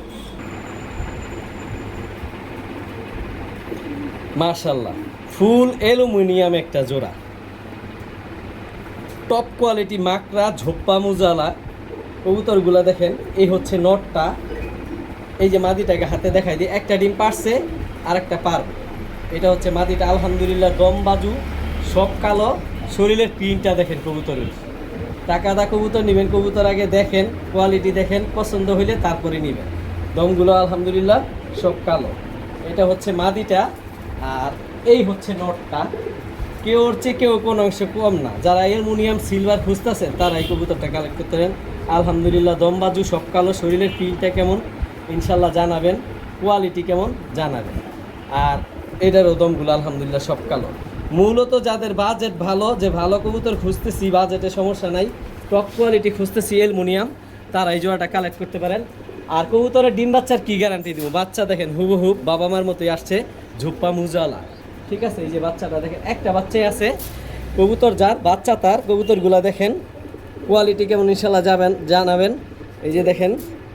মাশাল্লাহ, ফুল অ্যালুমিনিয়াম একটা জোড়া, টপ কোয়ালিটি মাকড়া ঝোপ্পা মুজালা কবুতরগুলা দেখেন। এই হচ্ছে নটটা, এই যে মাদিটাকে হাতে দেখাই দিই, একটা ডিম পারছে আর একটা পারবে। এটা হচ্ছে মাদিটা, আলহামদুলিল্লাহ দম বাজু, সব কালো, শরীরের প্রিন্টটা দেখেন কবুতরের। টাকাদা কবুতর নেবেন, কবুতর আগে দেখেন, কোয়ালিটি দেখেন, পছন্দ হইলে তারপরে নেবেন। দমগুলো আলহামদুলিল্লাহ সব কালো। এটা হচ্ছে মাদিটা, আর এই হচ্ছে নটটা। কেউ ওর চেয়ে কেউ কোনো অংশ কম না। যারা অ্যালুমিনিয়াম সিলভার খুঁজতেছেন তারা এই কবুতরটা কালেক্ট করতে পারেন। আলহামদুলিল্লাহ দম বাজু, সব কালো, শরীরের প্রিন্টটা কেমন ইনশাল্লাহ জানাবেন, কোয়ালিটি কেমন জানাবেন। আর এটারও দমগুলো আলহামদুলিল্লাহ সব কালো। মূলত যাদের বাজেট ভালো, যে ভালো কবুতর খুঁজতেছি, বাজেটে সমস্যা নাই, টপ কোয়ালিটি খুঁজতেছি অ্যালুমিনিয়াম, তারা এই জোড়াটা কালেক্ট করতে পারেন। আর কবুতরের ডিম বাচ্চার কী গ্যারান্টি দেবো? বাচ্চা দেখেন হুবহুব বাবা মার মতোই আসছে, ঝোপ্পা মুজালা, ঠিক আছে। এই যে বাচ্চাটা দেখেন, একটা বাচ্চাই আছে। কবুতর যার বাচ্চা তার, কবুতরগুলা দেখেন কোয়ালিটি কেমন ইনশাল্লাহ জানাবেন। এই যে দেখেন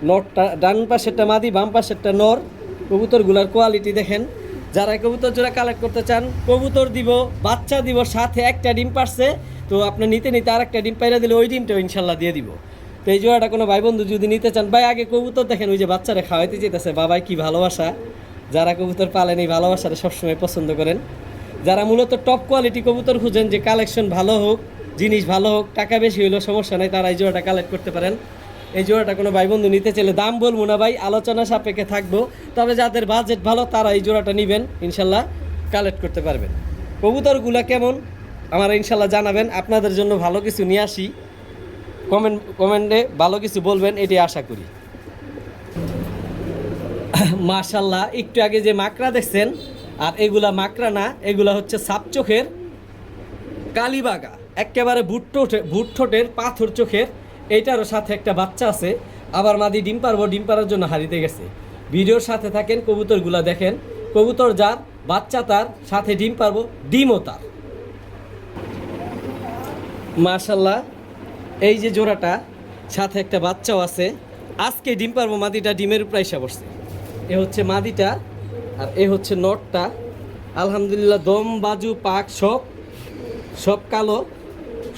নটটা, ডান পাশেরটা মাদি, বাম পাশেরটা নর। কবুতরগুলার কোয়ালিটি দেখেন। যারা কবুতর জোড়া কালেক্ট করতে চান, কবুতর দিব, বাচ্চা দিব, সাথে একটা ডিম পারছে, তো আপনি নিতে নিতে আর একটা ডিম পাইরা দিলে ওই ডিমটাও ইনশাল্লাহ দিয়ে দিব। তো এই জোড়াটা কোনো ভাই বন্ধু যদি নিতে চান, ভাই আগে কবুতর দেখেন, ওই যে বাচ্চারা খাওয়াইতে যেতেছে, বাবাই কি ভালোবাসা। যারা কবুতর পালেন এই ভালোবাসাটা সবসময় পছন্দ করেন। যারা মূলত টপ কোয়ালিটি কবুতর খুঁজেন, যে কালেকশন ভালো হোক, জিনিস ভালো হোক, টাকা বেশি হইলেও সমস্যা নেই, তারা এই জোড়াটা কালেক্ট করতে পারেন। এই জোড়াটা কোনো ভাই বন্ধু নিতে চাইলে দাম বলবো না ভাই, আলোচনা সাপেক্ষে থাকবো। তবে যাদের বাজেট ভালো তারা এই জোড়াটা নেবেন, ইনশাল্লাহ কালেক্ট করতে পারবেন। কবুতরগুলো কেমন আমার ইনশাল্লাহ জানাবেন, আপনাদের জন্য ভালো কিছু নিয়ে আসি। কমেন্টে ভালো কিছু বলবেন, এটি আশা করি। মাশাল্লাহ, একটু আগে যে মাকড়া দেখছেন, আর এগুলা মাকড়া না, এগুলা হচ্ছে সাপ চোখের কালীবাগা, একেবারে ভুট ঠোঁটের পাথর চোখের। এইটারও সাথে একটা বাচ্চা আছে, আবার মাদি ডিম পারবো, ডিম পারার জন্য হারিতে গেছে। ভিডিওর সাথে থাকেন, কবুতরগুলা দেখেন। কবুতর যার বাচ্চা তার, সাথে ডিম পারবো, ডিমও তার। মাশাল্লাহ, এই যে জোড়াটা, সাথে একটা বাচ্চাও আছে। আজকে ডিম পারবো, মাদিটা ডিমের উপরে এসে বসছে। এ হচ্ছে মাদিটা, আর এ হচ্ছে নটটা। আলহামদুলিল্লাহ দম বাজু পাক সব কালো।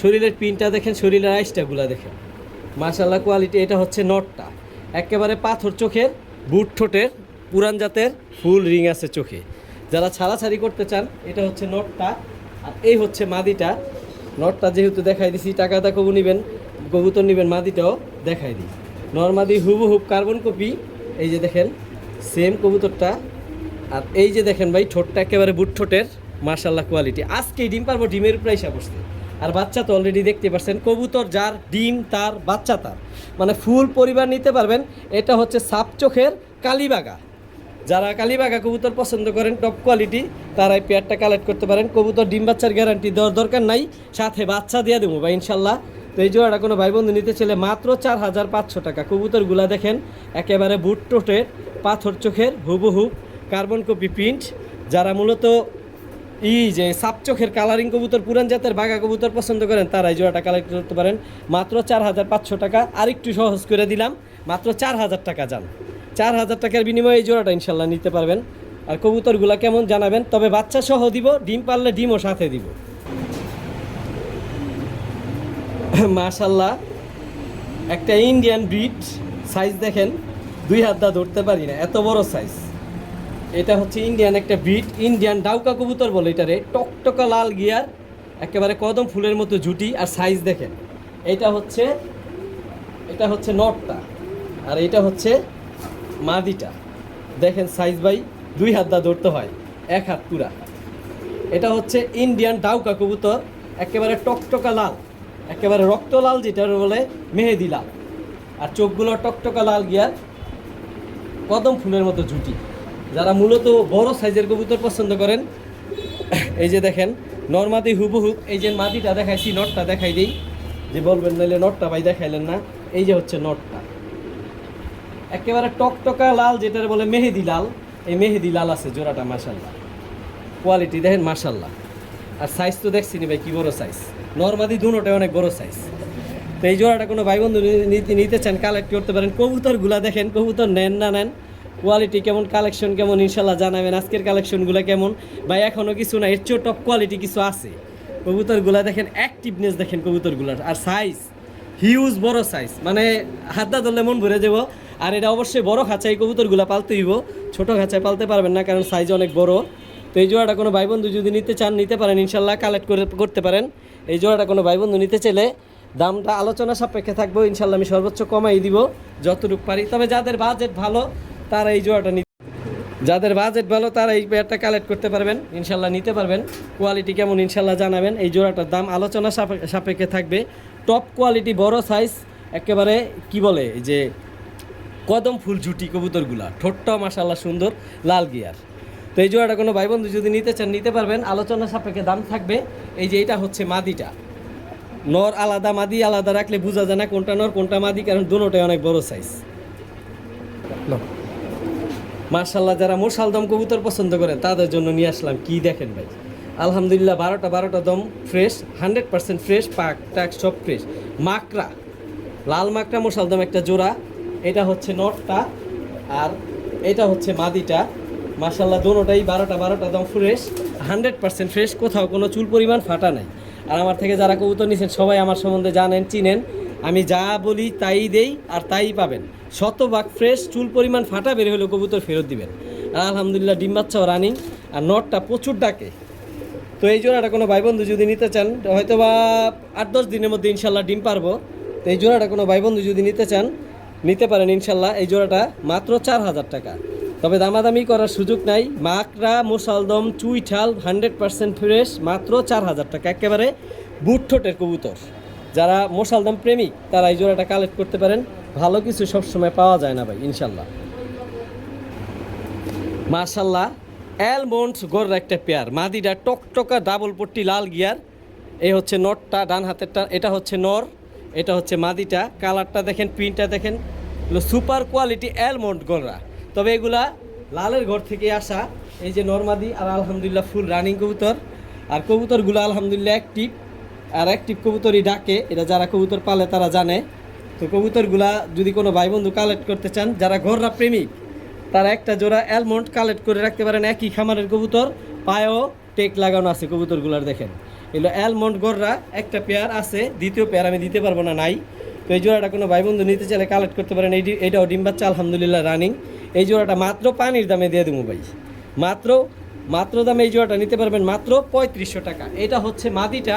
শরীরের পিনটা দেখেন, শরীরের আইসটাগুলা দেখেন, মাশাল্লাহ কোয়ালিটি। এটা হচ্ছে নটটা, একেবারে পাথর চোখের, বুট ঠোঁটের, পুরান জাতের, ফুল রিং আছে চোখে। যারা ছাড়াছাড়ি করতে চান, এটা হচ্ছে নটটা, আর এই হচ্ছে মাদিটা। নটটা যেহেতু দেখাই দিছি, টাকাটা কবুতর নেবেন, মাদিটাও দেখাই দিই। নর্মাদি হুবহুব কার্বন কপি, এই যে দেখেন সেম কবুতরটা। আর এই যে দেখেন ভাই, ঠোঁটটা একেবারে বুট ঠোঁটের, মাশাল্লাহ কোয়ালিটি। আজকেই ডিম পারবো, ডিমের উপরে এসে বসছে। আর বাচ্চা তো অলরেডি দেখতে পাচ্ছেন। কবুতর যার, ডিম তার, বাচ্চা তার, মানে ফুল পরিবার নিতে পারবেন। এটা হচ্ছে সাপ চোখের কালীবাগা। যারা কালীবাগা কবুতর পছন্দ করেন টপ কোয়ালিটি, তারা এই পেয়ারটা কালেক্ট করতে পারেন। কবুতর ডিম বাচ্চার গ্যারান্টি দেওয়ার দরকার নাই, সাথে বাচ্চা দিয়ে দেবো ভাই ইনশাল্লাহ। তো এই জোড়াটা কোনো ভাই বন্ধু নিতে চাইলে মাত্র 4,500 টাকা। কবুতরগুলা দেখেন, একেবারে বুট টোটের, পাথর চোখের, হুবহুব কার্বন কপি প্রিন্ট। যারা মূলত যে সাপ চোখের কালারিং কবুতর, পুরান জাতের বাঘা কবুতর পছন্দ করেন, তারা এই জোড়াটা কালেক্ট করতে পারেন মাত্র 4,500 টাকা। আরেকটু সহজ করে দিলাম, মাত্র 4,000 টাকা যান। 4,000 টাকার বিনিময়ে এই জোড়াটা ইনশাল্লাহ নিতে পারবেন। আর কবুতরগুলা কেমন জানাবেন, তবে বাচ্চা সহ দিব, ডিম পারলে ডিমও সাথে দিব। মাশাল্লাহ, একটা ইন্ডিয়ান ব্রিড, সাইজ দেখেন 2 হাত দা ধরতে পারি না, এত বড় সাইজ। এটা হচ্ছে ইন্ডিয়ান একটা ব্রিড, ইন্ডিয়ান ডাউকা কবুতর বলে এটারে। টকটকা লাল গিয়ার, একেবারে কদম ফুলের মতো জুটি। আর সাইজ দেখেন, এটা হচ্ছে নটটা, আর এটা হচ্ছে মাদিটা। দেখেন সাইজ ভাই, 2 হাত দা ধরতে হয়, 1 হাত পুরা। এটা হচ্ছে ইন্ডিয়ান ডাউকা কবুতর, একেবারে টকটকা লাল, একেবারে রক্ত লাল, যেটা বলে মেহেদি লাল। আর চোখগুলো টকটকা লাল গিয়ার, কদম ফুলের মতো জুটি। যারা মূলত বড় সাইজের কবুতর পছন্দ করেন, এই যে দেখেন নর্মাদি হুবহু। এই যে মাদিটা দেখাইছি, নটটা দেখাই দিই, যে বলবেন নাহলে নটটা ভাই দেখাইলেন না। এই যে হচ্ছে নটটা, একেবারে টকটকা লাল, যেটা বলে মেহেদি লাল। এই মেহেদি লাল আছে জোড়াটা, মাশাল্লাহ। কোয়ালিটি দেখেন মাশাল্লাহ। আর সাইজ তো দেখছি নি ভাই, কি বড় সাইজ। নর্মাদি দুটোটাই অনেক বড় সাইজ। তো এই জোড়াটা কোনো ভাই বন্ধু নিতে চান, কালেক্ট করতে পারেন। কবুতরগুলা দেখেন, কবুতর নেন না নেন, কোয়ালিটি কেমন, কালেকশন কেমন, ইনশাল্লাহ জানাবেন। আজকের কালেকশনগুলো কেমন ভাই, এখনও কিছু না, এর চেয়েও টপ কোয়ালিটি কিছু আছে। কবুতরগুলা দেখেন, অ্যাক্টিভনেস দেখেন কবুতরগুলার। আর সাইজ হিউজ বড় সাইজ, মানে হাতটা ধরলে মন ভরে যাব। আর এটা অবশ্যই বড় খাঁচায় কবুতরগুলা পালতে হইব, ছোটো খাঁচায় পালতে পারবেন না, কারণ সাইজ অনেক বড়। তো এই জোড়াটা কোনো ভাই বন্ধু যদি নিতে চান, নিতে পারেন, ইনশাল্লাহ কালেক্ট করতে পারেন। এই জোড়াটা কোনো ভাই বন্ধু নিতে চাইলে দামটা আলোচনা সাপেক্ষে থাকবো, ইনশাল্লাহ আমি সর্বোচ্চ কমাই দিব যতটুকু পারি। তবে যাদের বাজেট ভালো তারা এই জোড়াটা যাদের বাজেট ভালো তারা এই পেয়ারটা কালেক্ট করতে পারবেন, ইনশাল্লাহ নিতে পারবেন। কোয়ালিটি কেমন ইনশাল্লাহ জানাবেন। এই জোড়াটার দাম আলোচনা সাপেক্ষে থাকবে। টপ কোয়ালিটি, বড় সাইজ, একেবারে কি বলে যে কদম ফুল জুটি কবুতরগুলা। ঠোঁটটাও মাশাল্লাহ সুন্দর, লাল গিয়ার। তো এই জোড়াটা কোনো ভাই বন্ধু যদি নিতে চান, নিতে পারবেন, আলোচনা সাপেক্ষে দাম থাকবে। এই যে এটা হচ্ছে মাদিটা, নর আলাদা, মাদি আলাদা রাখলে বোঝা যায় না কোনটা নর কোনটা মাদি, কারণ দুটোটাই অনেক বড় সাইজ। মার্শাল্লাহ, যারা মোশালদম কবুতর পছন্দ করেন তাদের জন্য নিয়ে আসলাম। কি দেখেন ভাই, আলহামদুলিল্লাহ 12টা দম ফ্রেশ, 100% ফ্রেশ, পাক টাক সব ফ্রেশ। মাকড়া, লাল মাকড়া মোশালদম একটা জোড়া। এটা হচ্ছে নটটা, আর এটা হচ্ছে মাদিটা। মার্শাল্লাহ দুটোটাই 12টা দম ফ্রেশ, 100% ফ্রেশ, কোথাও কোনো চুল পরিমাণ ফাটা নাই। আর আমার থেকে যারা কবুতর নিয়েছেন সবাই আমার সম্বন্ধে জানেন, চিনেন। আমি যা বলি তাই দেই, আর তাই পাবেন। 100% ফ্রেশ, চুল পরিমাণ ফাটা বের হলেও কবুতর ফেরত দিবেন। আর আলহামদুলিল্লাহ ডিম বাচ্চাও রানিং, আর নটটা প্রচুর ডাকে। তো এই জোড়াটা কোনো ভাই বন্ধু যদি নিতে চান, হয়তো বা 8-10 দিনের মধ্যে ইনশাল্লাহ ডিম পারবো। তো এই জোড়াটা কোনো ভাই বন্ধু যদি নিতে চান, নিতে পারেন ইনশাল্লাহ। এই জোড়াটা মাত্র 4000 টাকা, তবে দামাদামি করার সুযোগ নাই। মাকড়া মোশালদম চুইঠাল 100% ফ্রেশ, মাত্র 4000 টাকা, একেবারে বুট ঠোঁটের কবুতর। যারা মোশালদম প্রেমিক তারা এই জোড়াটা কালেক্ট করতে পারেন। ভালো কিছু সবসময় পাওয়া যায় না ভাই, ইনশাল্লাহ। মাশাল্লাহ, অ্যালমন্ডস গড়ের একটা পেয়ার, মাদিটা টকটকা ডাবল পট্টি লাল গিয়ার। এই হচ্ছে নটটা, ডান হাতেরটা, এটা হচ্ছে নর, এটা হচ্ছে মাদিটা। কালারটা দেখেন, প্রিন্টটা দেখেন, সুপার কোয়ালিটি অ্যালমন্ড গড়রা। তবে এগুলা লালের ঘর থেকে আসা। এই যে নরমাদি, আর আলহামদুলিল্লাহ ফুল রানিং কবুতর। আর কবুতরগুলো আলহামদুলিল্লাহ অ্যাক্টিভ, আর অ্যাক্টিভ কবুতরই ডাকে, এটা যারা কবুতর পালে তারা জানে। তো কবুতরগুলা যদি কোনো ভাই বন্ধু কালেক্ট করতে চান, যারা ঘররা প্রেমিক, তারা একটা জোড়া অ্যালমন্ড কালেক্ট করে রাখতে পারেন। একই খামারের কবুতর, পায়েও টেক লাগানো আছে কবুতরগুলার, দেখেন এগুলো অ্যালমন্ড গড়রা। একটা পেয়ার আছে, দ্বিতীয় পেয়ার আমি দিতে পারবো না, নাই। তো এই জোড়াটা কোনো ভাই বন্ধু নিতে চাইলে কালেক্ট করতে পারেন। এইটাও ডিম বাচ্চা আলহামদুলিল্লাহ রানিং। এই জোড়াটা মাত্র পানির দামে দিয়ে দেবো ভাই, মাত্র দামে এই জোড়াটা নিতে পারবেন মাত্র 3500 টাকা। এটা হচ্ছে মাদিটা,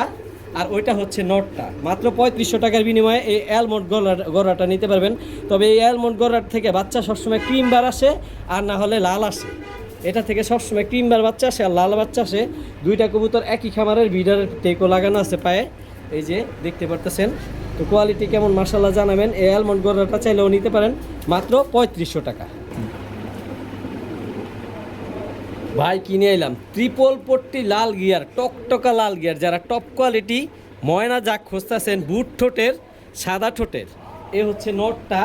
আর ওইটা হচ্ছে নটটা। মাত্র 3500 টাকার বিনিময়ে এই অ্যালমন্ড গড়াটা নিতে পারবেন। তবে এই অ্যালমন্ড গড়ার থেকে বাচ্চা সবসময় ক্রিম বার আসে, আর না হলে লাল আসে। এটা থেকে সবসময় ক্রিম বার বাচ্চা আসে আর লাল বাচ্চা আসে। দুইটা কবুতর একই খামারের, বিডারের টেকও লাগানো আছে পায়ে, এই যে দেখতে পারতেছেন। তো কোয়ালিটি কেমন মাশাল্লাহ জানাবেন। এই অ্যালমন্ড গড়াটা চাইলেও নিতে পারেন মাত্র 3500 টাকা। ভাই কিনে এলাম ট্রিপল পট্টি লাল গিয়ার, টকটকা লাল গিয়ার। যারা টপ কোয়ালিটি ময়না জাক খুঁজতেছেন, বুট ঠোঁটের, সাদা ঠোঁটের, এ হচ্ছে নটটা,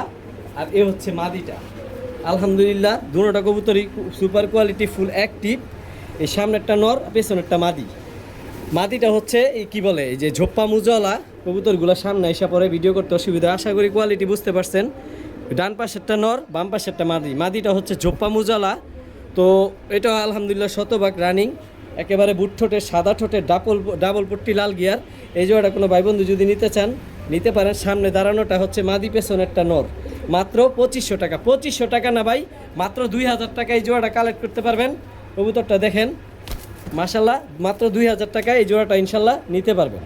আর এ হচ্ছে মাদিটা। আলহামদুলিল্লাহ দুটোটা কবুতরই সুপার কোয়ালিটি, ফুল অ্যাক্টিভ। এই সামনেরটা নর, পেছনেরটা মাদি। মাদিটা হচ্ছে এই কি বলে, এই যে ঝোপ্পা মুজওয়ালা কবুতরগুলো সামনে এসে পরে ভিডিও করতে অসুবিধা। আশা করি কোয়ালিটি বুঝতে পারছেন। ডান পাশেরটা নর, বাম পাশেরটা মাদি। মাদিটা হচ্ছে ঝোপ্পা মুজওয়ালা। তো এটা আলহামদুলিল্লাহ 100% রানিং, একেবারে বুট ঠোঁটের, সাদা ঠোঁটের, ডাবল পট্টি লাল গিয়ার। এই জোড়াটা কোনো ভাই বন্ধু যদি নিতে চান, নিতে পারেন। সামনে দাঁড়ানোটা হচ্ছে মাদি, পেছনেরটা নর। মাত্র 2500 টাকা। 2500 টাকা না ভাই, মাত্র 2000 টাকায় এই জোড়াটা কালেক্ট করতে পারবেন। কবুতরটা দেখেন, মাশাল্লাহ, মাত্র 2000 টাকায় এই জোড়াটা ইনশাল্লাহ নিতে পারবেন।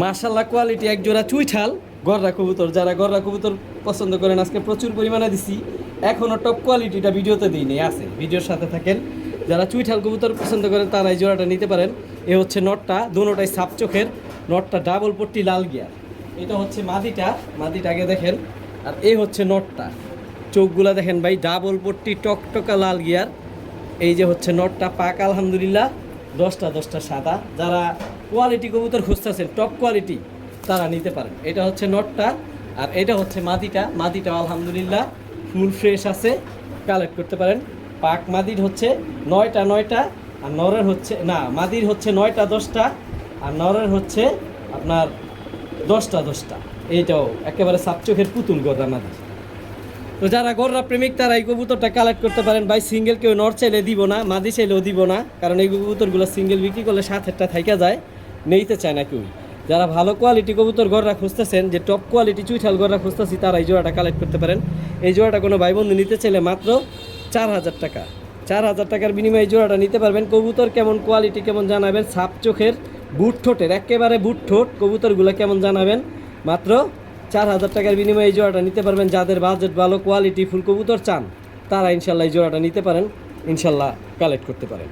মাশাল্লাহ কোয়ালিটি এক জোড়া চুইঠাল গররা কবুতর। যারা গররা কবুতর পছন্দ করেন, আজকে প্রচুর পরিমাণে দিছি, এখনও টপ কোয়ালিটিটা ভিডিওতে দিইনি, আছে, ভিডিওর সাথে থাকেন। যারা চুইঠাল কবুতর পছন্দ করেন তারা এই জোড়াটা নিতে পারেন। এ হচ্ছে নটটা, দুটোটাই সাপ চোখের, নটটা ডাবল পট্টি লাল গিয়ার। এটা হচ্ছে মাদিটা, মাদিটা আগে দেখেন। আর এই হচ্ছে নটটা, চোখগুলা দেখেন ভাই, ডাবল পট্টি টকটকা লাল গিয়ার। এই যে হচ্ছে নটটা, পাক আলহামদুলিল্লাহ 10টা সাদা। যারা কোয়ালিটি কবুতর খুঁজতেছেন টপ কোয়ালিটি, তারা নিতে পারেন। এটা হচ্ছে নটটা, আর এটা হচ্ছে মাদিটা। মাদিটা আলহামদুলিল্লাহ ফুল ফ্রেশ আছে, কালেক্ট করতে পারেন। পাক মাদির হচ্ছে 9টা, আর নরের হচ্ছে না, মাদির হচ্ছে 9টা 10টা, আর নরের হচ্ছে আপনার 10টা। এইটাও একেবারে সাপচোখের পুতুল গররা মাদি। তো যারা গররা প্রেমিক তারা এই কবুতরটা কালেক্ট করতে পারেন ভাই। সিঙ্গেল কেউ নর চাইলে দিব না, মাদি চাইলেও দিব না, কারণ এই কবুতরগুলো সিঙ্গেল বিক্রি করলে সাথেরটা থাইকা যায়, নিতে চায় না কেউ। যারা ভালো কোয়ালিটি কবুতর গররা খুঁজতেছেন, যে টপ কোয়ালিটি চুইঠাল গররা খুঁজতেছি, তারা এই জোড়াটা কালেক্ট করতে পারেন। এই জোড়াটা কোনো ভাই বন্ধু নিতে চাইলে মাত্র 4000 টাকা। 4000 টাকার বিনিময়ে এই জোড়াটা নিতে পারবেন। কবুতর কেমন কোয়ালিটি কেমন জানাবেন, সাপ চোখের, বুট ঠোঁটের, একেবারে বুট ঠোঁট কবুতরগুলো কেমন জানাবেন। মাত্র 4000 টাকার বিনিময়ে এই জোড়াটা নিতে পারবেন। যাদের বাজেট ভালো, কোয়ালিটি ফুল কবুতর চান, তারা ইনশাল্লাহ এই জোড়াটা নিতে পারেন, ইনশাল্লাহ কালেক্ট করতে পারেন।